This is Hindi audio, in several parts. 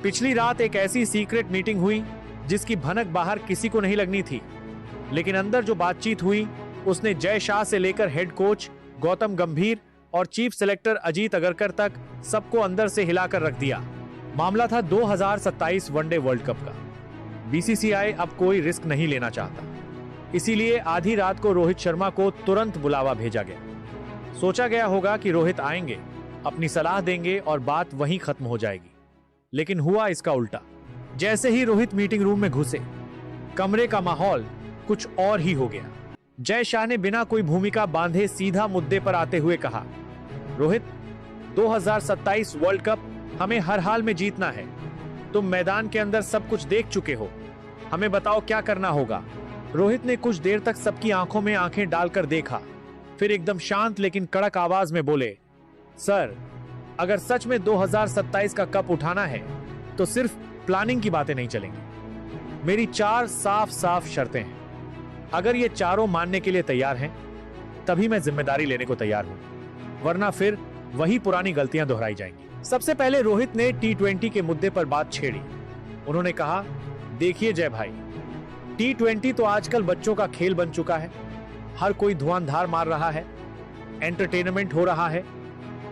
पिछली रात एक ऐसी सीक्रेट मीटिंग हुई जिसकी भनक बाहर किसी को नहीं लगनी थी, लेकिन अंदर जो बातचीत हुई उसने जय शाह से लेकर हेड कोच गौतम गंभीर और चीफ सेलेक्टर अजीत अगरकर तक सबको अंदर से हिलाकर रख दिया। मामला था 2027 वनडे वर्ल्ड कप का। बीसीसीआई अब कोई रिस्क नहीं लेना चाहता, इसीलिए आधी रात को रोहित शर्मा को तुरंत बुलावा भेजा गया। सोचा गया होगा कि रोहित आएंगे, अपनी सलाह देंगे और बात वहीं खत्म हो जाएगी, लेकिन हुआ इसका उल्टा। जैसे ही रोहित मीटिंग रूम में घुसे, कमरे का माहौल कुछ और ही हो गया। जय शाह ने बिना कोई भूमिका बांधे सीधा मुद्दे पर आते हुए कहा, रोहित, 2027 वर्ल्ड कप हमें हर हाल में जीतना है। तुम मैदान के अंदर सब कुछ देख चुके हो, हमें बताओ क्या करना होगा। रोहित ने कुछ देर तक सबकी आंखों में आंखें डालकर देखा, फिर एकदम शांत लेकिन कड़क आवाज में बोले, सर, अगर सच में 2027 का कप उठाना है तो सिर्फ प्लानिंग की बातें नहीं चलेंगी। मेरी 4 साफ साफ शर्तें हैं। अगर ये चारों मानने के लिए तैयार हैं, तभी मैं जिम्मेदारी लेने को तैयार हूं, वरना फिर वही पुरानी गलतियां दोहराई जाएंगी। सबसे पहले रोहित ने T20 के मुद्दे पर बात छेड़ी। उन्होंने कहा, देखिए जय भाई, T20 तो आजकल बच्चों का खेल बन चुका है। हर कोई धुआंधार मार रहा है, एंटरटेनमेंट हो रहा है,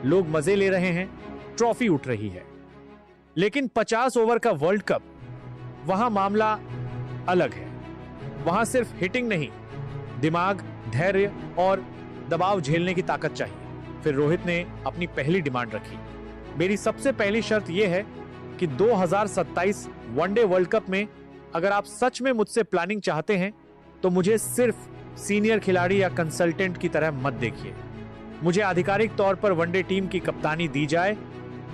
लोग मजे ले रहे हैं, ट्रॉफी उठ रही है। लेकिन 50 ओवर का वर्ल्ड कप, वहां मामला अलग है। वहां सिर्फ हिटिंग नहीं, दिमाग, धैर्य और दबाव झेलने की ताकत चाहिए। फिर रोहित ने अपनी पहली डिमांड रखी, मेरी सबसे पहली शर्त यह है कि 2027 वनडे वर्ल्ड कप में अगर आप सच में मुझसे प्लानिंग चाहते हैं तो मुझे सिर्फ सीनियर खिलाड़ी या कंसल्टेंट की तरह मत देखिए। मुझे आधिकारिक तौर पर वनडे टीम की कप्तानी दी जाए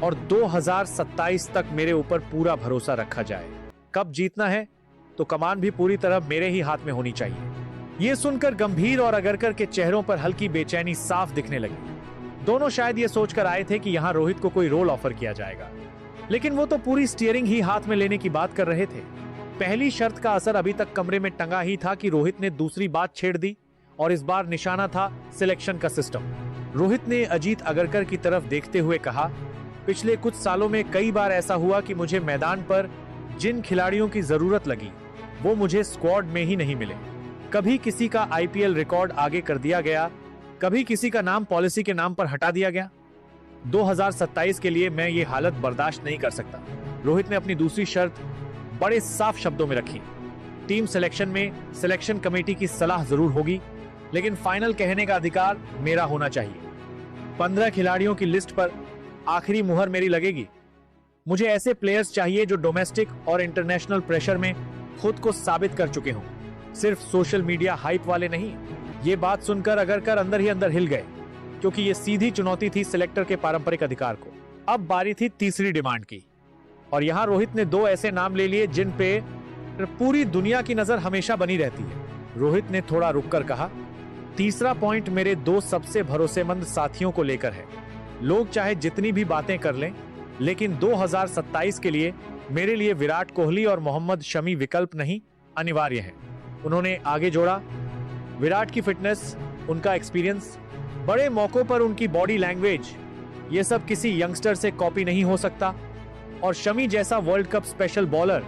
और 2027 तक मेरे ऊपर पूरा भरोसा रखा जाए। कप जीतना है तो कमान भी पूरी तरह मेरे ही हाथ में होनी चाहिए। यह सुनकर गंभीर और अगरकर के चेहरों पर हल्की बेचैनी साफ दिखने लगी। दोनों शायद ये सोचकर आए थे कि यहां रोहित को कोई रोल ऑफर किया जाएगा, लेकिन वो तो पूरी स्टीयरिंग ही हाथ में लेने की बात कर रहे थे। पहली शर्त का असर अभी तक कमरे में टंगा ही था कि रोहित ने दूसरी बात छेड़ दी, और इस बार निशाना था सिलेक्शन का सिस्टम। रोहित ने अजीत अगरकर की तरफ देखते हुए कहा, पिछले कुछ सालों में कई बार ऐसा हुआ कि मुझे मैदान पर जिन खिलाड़ियों की जरूरत लगी वो मुझे स्क्वाड में ही नहीं मिले। कभी किसी का आईपीएल रिकॉर्ड आगे कर दिया गया, कभी किसी का नाम पॉलिसी के नाम पर हटा दिया गया। 2027 के लिए मैं ये हालत बर्दाश्त नहीं कर सकता। रोहित ने अपनी दूसरी शर्त बड़े साफ शब्दों में रखी, टीम सिलेक्शन में सिलेक्शन कमेटी की सलाह जरूर होगी, लेकिन फाइनल कहने का अधिकार मेरा होना चाहिए। 15 खिलाड़ियों की लिस्ट पर आखिरी मुहर मेरी लगेगी। मुझे ऐसे प्लेयर्स चाहिए जो डोमेस्टिक और इंटरनेशनल प्रेशर में खुद को साबित कर चुके हों, सिर्फ सोशल मीडिया हाइप वाले नहीं। ये बात सुनकर अगरकर अंदर ही अंदर हिल गए, क्योंकि ये सीधी चुनौती थी सिलेक्टर के पारंपरिक अधिकार को। अब बारी थी तीसरी डिमांड की, और यहाँ रोहित ने 2 ऐसे नाम ले लिए जिन पे पूरी दुनिया की नजर हमेशा बनी रहती है। रोहित ने थोड़ा रुककर कहा, तीसरा पॉइंट मेरे 2 सबसे भरोसेमंद साथियों को लेकर है। लोग चाहे जितनी भी बातें कर लें, लेकिन 2027 के लिए मेरे लिए विराट कोहली और मोहम्मद शमी विकल्प नहीं, अनिवार्य है। उन्होंने आगे जोड़ा, विराट की फिटनेस, उनका एक्सपीरियंस, बड़े मौकों पर उनकी बॉडी लैंग्वेज, ये सब किसी यंगस्टर से कॉपी नहीं हो सकता। और शमी जैसा वर्ल्ड कप स्पेशल बॉलर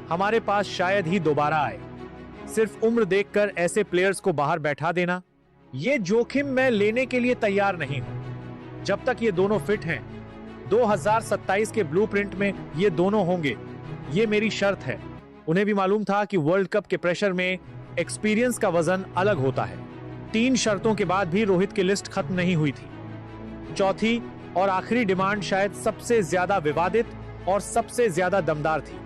हमारे पास शायद ही दोबारा आए। सिर्फ उम्र देखकर ऐसे प्लेयर्स को बाहर बैठा देना, ये जोखिम मैं लेने के लिए तैयार नहीं हूं। जब तक ये दोनों फिट हैं, 2027 के ब्लूप्रिंट में ये दोनों होंगे, ये मेरी शर्त है। उन्हें भी मालूम था कि वर्ल्ड कप के प्रेशर में एक्सपीरियंस का वजन अलग होता है। 3 शर्तों के बाद भी रोहित की लिस्ट खत्म नहीं हुई थी। चौथी और आखिरी डिमांड शायद सबसे ज्यादा विवादित और सबसे ज्यादा दमदार थी,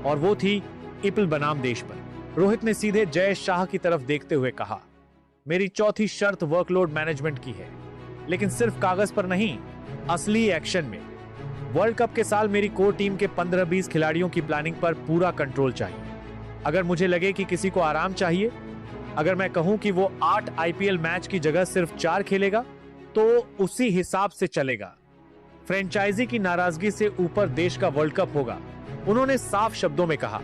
और वो थी इपल बनाम देश पर। रोहित ने सीधे जय शाह की तरफ देखते हुए कहा, मेरी चौथी शर्त वर्कलोड मैनेजमेंट की है, लेकिन सिर्फ कागज पर नहीं, असली एक्शन में। वर्ल्ड कप के साल मेरी कोर टीम के 15-20 खिलाड़ियों की प्लानिंग पर पूरा कंट्रोल चाहिए। अगर मुझे लगे कि किसी को आराम चाहिए, अगर मैं कहूं कि वो 8 आईपीएल मैच की जगह सिर्फ 4 खेलेगा, तो उसी हिसाब से चलेगा। फ्रेंचाइजी की नाराजगी से ऊपर देश का वर्ल्ड कप होगा। उन्होंने साफ शब्दों में कहा,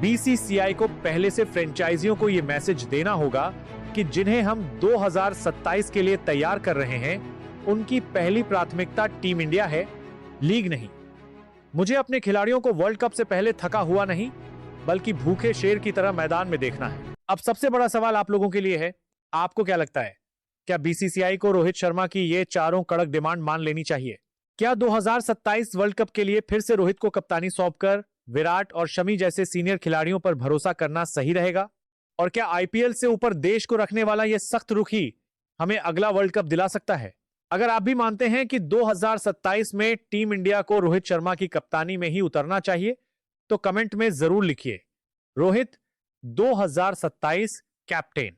बीसीसीआई को पहले से फ्रेंचाइजियों को यह मैसेज देना होगा कि जिन्हें हम 2027 के लिए तैयार कर रहे हैं, उनकी पहली प्राथमिकता टीम इंडिया है, लीग नहीं। मुझे अपने खिलाड़ियों को वर्ल्ड कप से पहले थका हुआ नहीं, बल्कि भूखे शेर की तरह मैदान में देखना है। अब सबसे बड़ा सवाल आप लोगों के लिए है, आपको क्या लगता है, क्या बीसीसीआई को रोहित शर्मा की ये चारों कड़क डिमांड मान लेनी चाहिए? क्या 2027 वर्ल्ड कप के लिए फिर से रोहित को कप्तानी सौंपकर विराट और शमी जैसे सीनियर खिलाड़ियों पर भरोसा करना सही रहेगा? और क्या आईपीएल से ऊपर देश को रखने वाला यह सख्त रुख ही हमें अगला वर्ल्ड कप दिला सकता है? अगर आप भी मानते हैं कि 2027 में टीम इंडिया को रोहित शर्मा की कप्तानी में ही उतरना चाहिए, तो कमेंट में जरूर लिखिए रोहित 2027 कैप्टेन।